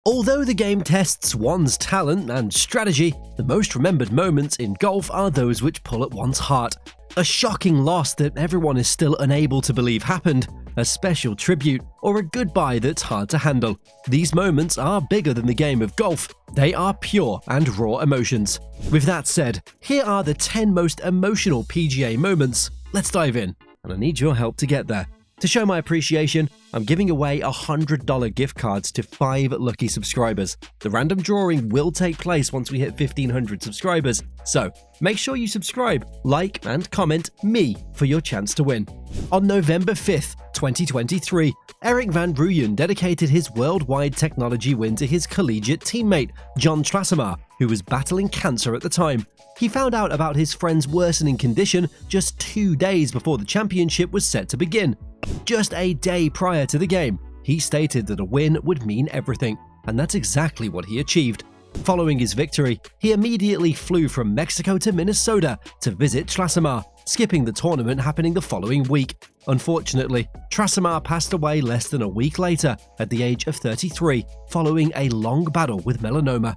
Although the game tests one's talent and strategy, the most remembered moments in golf are those which pull at one's heart. A shocking loss that everyone is still unable to believe happened, a special tribute, or a goodbye that's hard to handle. These moments are bigger than the game of golf. They are pure and raw emotions. With that said, here are the 10 most emotional PGA moments. Let's dive in, and I need your help to get there. To show my appreciation, I'm giving away $100 gift cards to 5 lucky subscribers. The random drawing will take place once we hit 1,500 subscribers, so make sure you subscribe, like, and comment me for your chance to win. On November 5th, 2023, Erik van Rooyen dedicated his worldwide technology win to his collegiate teammate, John Trassamar, who was battling cancer at the time. He found out about his friend's worsening condition just 2 days before the championship was set to begin. Just a day prior to the game, he stated that a win would mean everything, and that's exactly what he achieved. Following his victory, he immediately flew from Mexico to Minnesota to visit Trassamar, skipping the tournament happening the following week. Unfortunately, Trassamar passed away less than a week later at the age of 33, following a long battle with melanoma.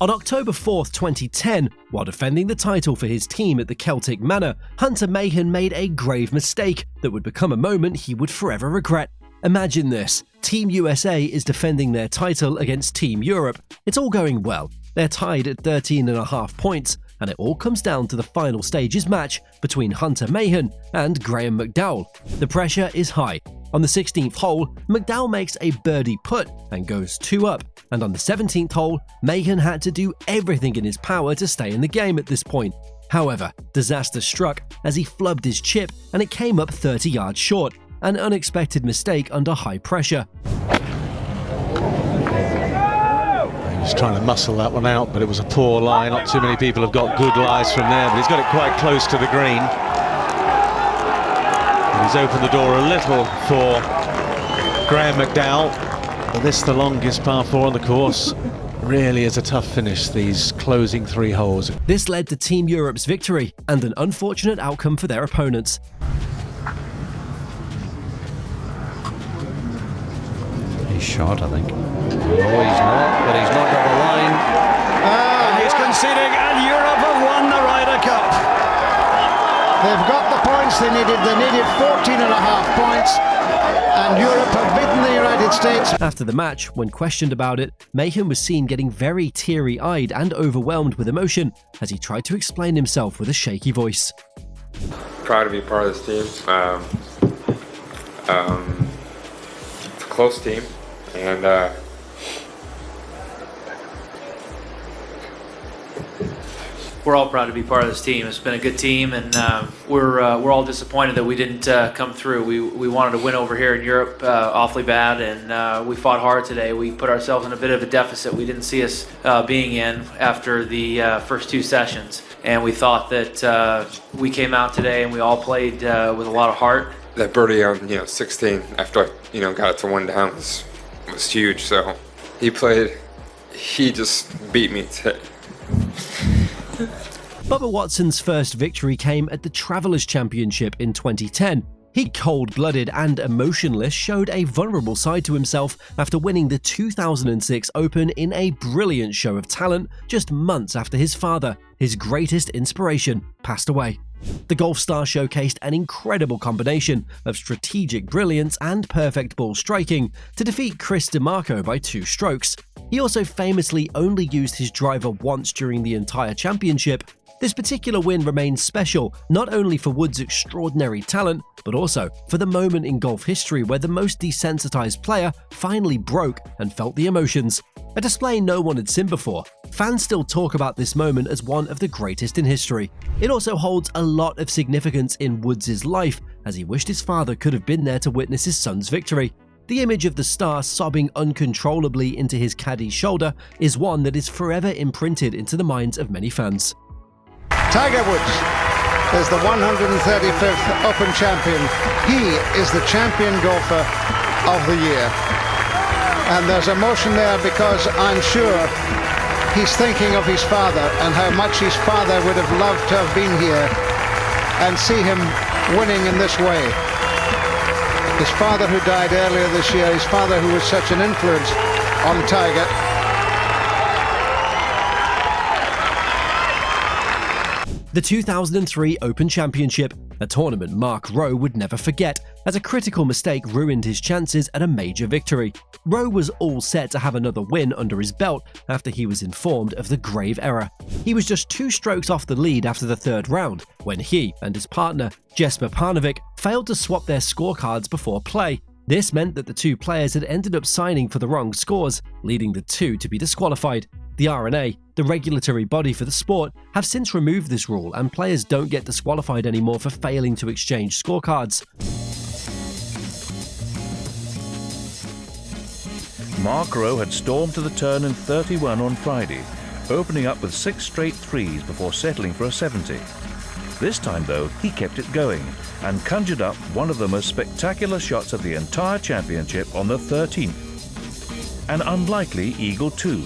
On October 4th, 2010, while defending the title for his team at the Celtic Manor, Hunter Mahan made a grave mistake that would become a moment he would forever regret. Imagine this: Team USA is defending their title against Team Europe. It's all going well. They're tied at 13.5 points, and it all comes down to the final stages match between Hunter Mahan and Graham McDowell. The pressure is high. On the 16th hole, McDowell makes a birdie putt and goes 2 up, and on the 17th hole, Mahan had to do everything in his power to stay in the game at this point. However, disaster struck as he flubbed his chip and it came up 30 yards short, an unexpected mistake under high pressure. He was trying to muscle that one out, but it was a poor lie. Not too many people have got good lies from there, but he's got it quite close to the green. He's opened the door a little for Graham McDowell, but this, the longest par 4 on the course, really is a tough finish, these closing 3 holes. This led to Team Europe's victory and an unfortunate outcome for their opponents. He's short, I think. No, he's not, but he's not got the line. And he's conceding, and Europe have won the Ryder Cup. They've got the points they needed. They needed 14.5 points, and Europe have beaten the United States. After the match, when questioned about it, Mahan was seen getting very teary-eyed and overwhelmed with emotion as he tried to explain himself with a shaky voice. Proud to be part of this team. It's a close team, and we're all proud to be part of this team. It's been a good team, and we're all disappointed that we didn't come through. We wanted to win over here in Europe awfully bad, and we fought hard today. We put ourselves in a bit of a deficit we didn't see us being in after the first 2 sessions, and we thought that we came out today and we all played with a lot of heart. that birdie on 16 after I got it to 1 down was huge. So he just beat me today. Bubba Watson's first victory came at the Travelers Championship in 2010. He, cold-blooded and emotionless, showed a vulnerable side to himself after winning the 2006 Open in a brilliant show of talent just months after his father, his greatest inspiration, passed away. The golf star showcased an incredible combination of strategic brilliance and perfect ball striking to defeat Chris DiMarco by 2 strokes. He also famously only used his driver once during the entire championship. This particular win remains special, not only for Wood's extraordinary talent, but also for the moment in golf history where the most desensitized player finally broke and felt the emotions. A display no one had seen before. Fans still talk about this moment as one of the greatest in history. It also holds a lot of significance in Woods' life, as he wished his father could have been there to witness his son's victory. The image of the star sobbing uncontrollably into his caddy's shoulder is one that is forever imprinted into the minds of many fans. Tiger Woods is the 135th Open champion. He is the champion golfer of the year. And there's emotion there because I'm sure he's thinking of his father and how much his father would have loved to have been here and see him winning in this way. His father who died earlier this year, his father who was such an influence on Tiger. The 2003 Open Championship, a tournament Mark Rowe would never forget, as a critical mistake ruined his chances at a major victory. Rowe was all set to have another win under his belt after he was informed of the grave error. He was just 2 strokes off the lead after the 3rd round, when he and his partner, Jesper Parnevik, failed to swap their scorecards before play. This meant that the 2 players had ended up signing for the wrong scores, leading the 2 to be disqualified. The R&A, the regulatory body for the sport, have since removed this rule, and players don't get disqualified anymore for failing to exchange scorecards. Mark Rowe had stormed to the turn in 31 on Friday, opening up with 6 straight threes before settling for a 70. This time, though, he kept it going and conjured up one of the most spectacular shots of the entire championship on the 13th. An unlikely eagle 2.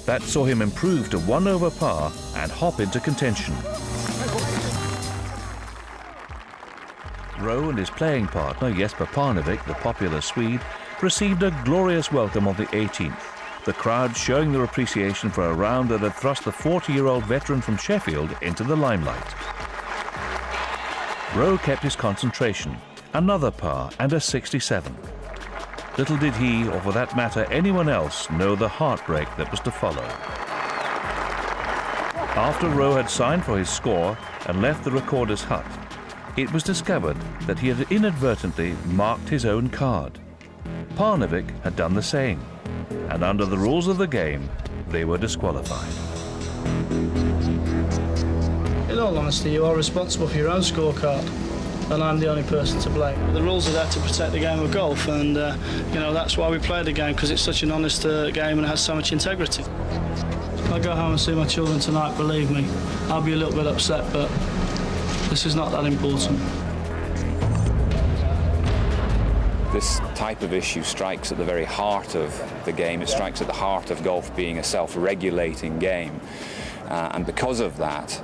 That saw him improve to 1 over par and hop into contention. Rowe and his playing partner Jesper Parnevik, the popular Swede, received a glorious welcome on the 18th, the crowd showing their appreciation for a round that had thrust the 40-year-old veteran from Sheffield into the limelight. Rowe kept his concentration, another par and a 67. Little did he, or for that matter anyone else, know the heartbreak that was to follow. After Rowe had signed for his score and left the recorder's hut, it was discovered that he had inadvertently marked his own card. Parnevik had done the same, and under the rules of the game, they were disqualified. In all honesty, you are responsible for your own scorecard, and I'm the only person to blame. The rules are there to protect the game of golf, and that's why we play the game, because it's such an honest game and it has so much integrity. If I go home and see my children tonight, believe me, I'll be a little bit upset, but this is not that important. This type of issue strikes at the very heart of the game. It strikes at the heart of golf being a self-regulating game. And because of that,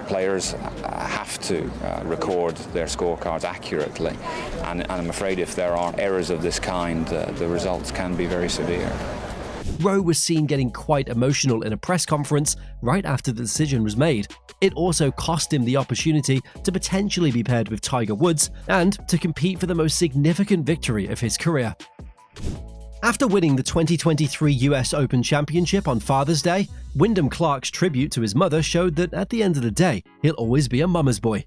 players have to record their scorecards accurately. And I'm afraid if there are errors of this kind, the results can be very severe. Rowe was seen getting quite emotional in a press conference right after the decision was made. It also cost him the opportunity to potentially be paired with Tiger Woods and to compete for the most significant victory of his career. After winning the 2023 US Open Championship on Father's Day, Wyndham Clark's tribute to his mother showed that at the end of the day, he'll always be a mama's boy.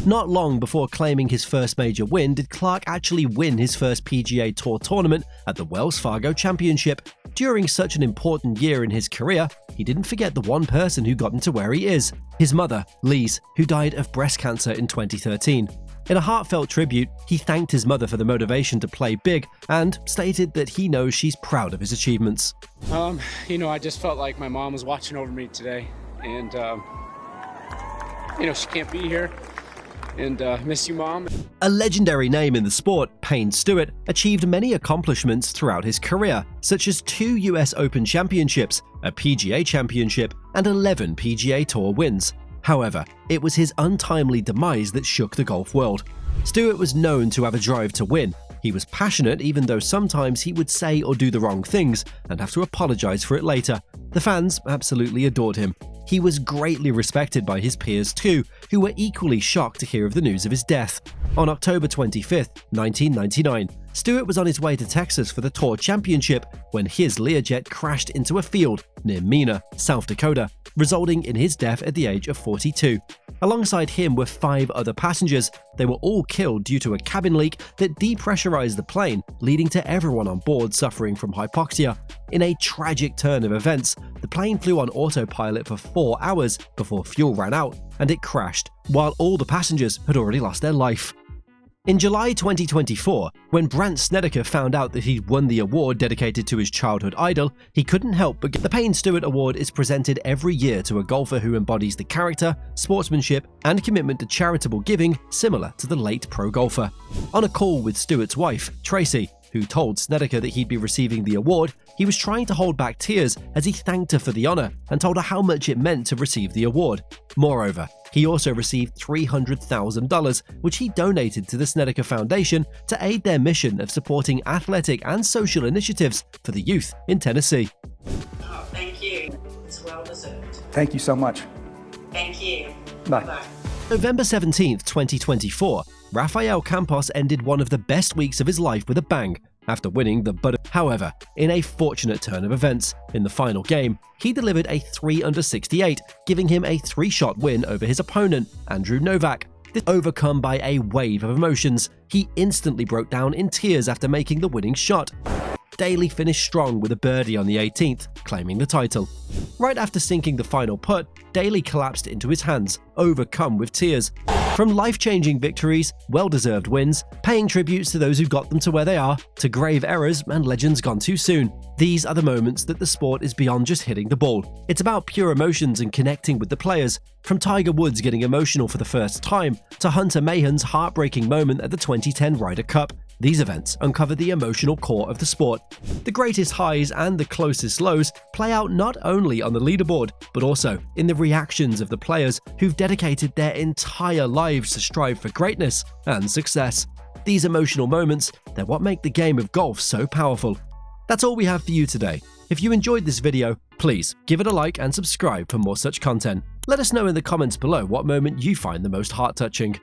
Not long before claiming his first major win did Clark actually win his first PGA Tour tournament at the Wells Fargo Championship. During such an important year in his career, he didn't forget the one person who got him to where he is, his mother, Lise, who died of breast cancer in 2013. In a heartfelt tribute, he thanked his mother for the motivation to play big and stated that he knows she's proud of his achievements. I just felt like my mom was watching over me today, and she can't be here. And miss you, Mom. A legendary name in the sport, Payne Stewart achieved many accomplishments throughout his career, such as 2 US Open championships, a PGA championship, and 11 PGA Tour wins. However, it was his untimely demise that shook the golf world. Stewart was known to have a drive to win. He was passionate, even though sometimes he would say or do the wrong things and have to apologize for it later. The fans absolutely adored him. He was greatly respected by his peers too, who were equally shocked to hear of the news of his death. On October 25, 1999, Stewart was on his way to Texas for the Tour Championship when his Learjet crashed into a field near Mena, South Dakota, resulting in his death at the age of 42. Alongside him were 5 other passengers. They were all killed due to a cabin leak that depressurized the plane, leading to everyone on board suffering from hypoxia. In a tragic turn of events, the plane flew on autopilot for 4 hours before fuel ran out, and it crashed, while all the passengers had already lost their life. In July 2024, when Brandt Snedeker found out that he'd won the award dedicated to his childhood idol, he couldn't help but get the Payne Stewart Award is presented every year to a golfer who embodies the character, sportsmanship, and commitment to charitable giving similar to the late pro golfer. On a call with Stewart's wife, Tracy, who told Snedeker that he'd be receiving the award, he was trying to hold back tears as he thanked her for the honor and told her how much it meant to receive the award. Moreover, he also received $300,000, which he donated to the Snedeker Foundation to aid their mission of supporting athletic and social initiatives for the youth in Tennessee. Oh, thank you. It's well deserved. Thank you so much. Thank you. Bye. Bye. November 17th, 2024, Rafael Campos ended one of the best weeks of his life with a bang after winning the Bud. However, in a fortunate turn of events, in the final game, he delivered a 3-under-68, giving him a 3-shot win over his opponent, Andrew Novak. Overcome by a wave of emotions, he instantly broke down in tears after making the winning shot. Daly finished strong with a birdie on the 18th, claiming the title. Right after sinking the final putt, Daly collapsed into his hands, overcome with tears. From life-changing victories, well-deserved wins, paying tributes to those who got them to where they are, to grave errors and legends gone too soon, these are the moments that the sport is beyond just hitting the ball. It's about pure emotions and connecting with the players. From Tiger Woods getting emotional for the first time, to Hunter Mahan's heartbreaking moment at the 2010 Ryder Cup, these events uncover the emotional core of the sport. The greatest highs and the closest lows play out not only on the leaderboard, but also in the reactions of the players who've dedicated their entire lives to strive for greatness and success. These emotional moments, they're what make the game of golf so powerful. That's all we have for you today. If you enjoyed this video, please give it a like and subscribe for more such content. Let us know in the comments below what moment you find the most heart-touching.